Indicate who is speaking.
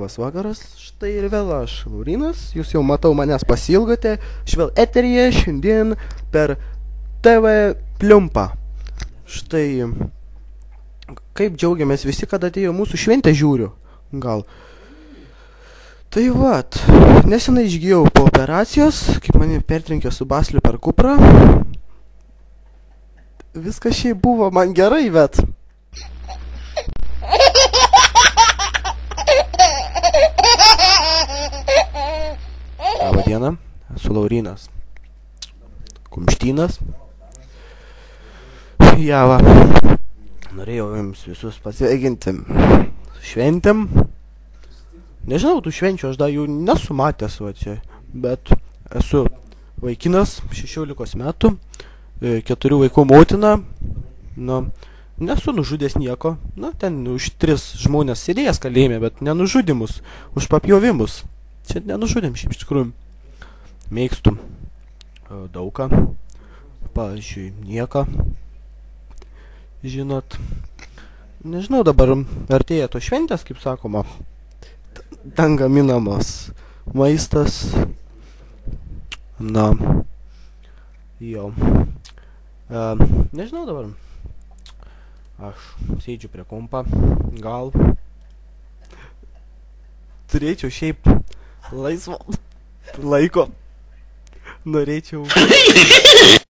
Speaker 1: Labas vakaras, štai ir vėl aš, Laurynas, jūs jau matau manęs pasilgote, aš vėl eteryje šiandien per TV Pliumpą. Štai, kaip džiaugiamės visi, kad atėjo mūsų šventę žiūriu, gal. Tai vat, nesenai išgijau po operacijos, kaip mane pertrinkė su basliu per kuprą. Viskas šiaip buvo man gerai, bet... Labą dieną, esu Laurynas Kumštynas. Java, norėjau jums visus pasveikinti su šventėm. Nežinau, tų švenčių aš dar jų nesu matęs, va čia, bet esu vaikinas, 16 metų, 4 vaikų motina, nesu nužudęs nieko, ten už 3 žmonės sėdėjęs kalėjime, bet nenužudimus, už papjovimus. Čia nenužudėm šiaip iš tikrųjų. Mėgstu daugą, pavyzdžiui, nieką, žinot. Nežinau, dabar artėja to šventės, kaip sakoma, ten gaminamas maistas, jo. Nežinau dabar, aš sėdžiu prie kompa, gal turėčiau šiaip laisvo laiko, norėčiau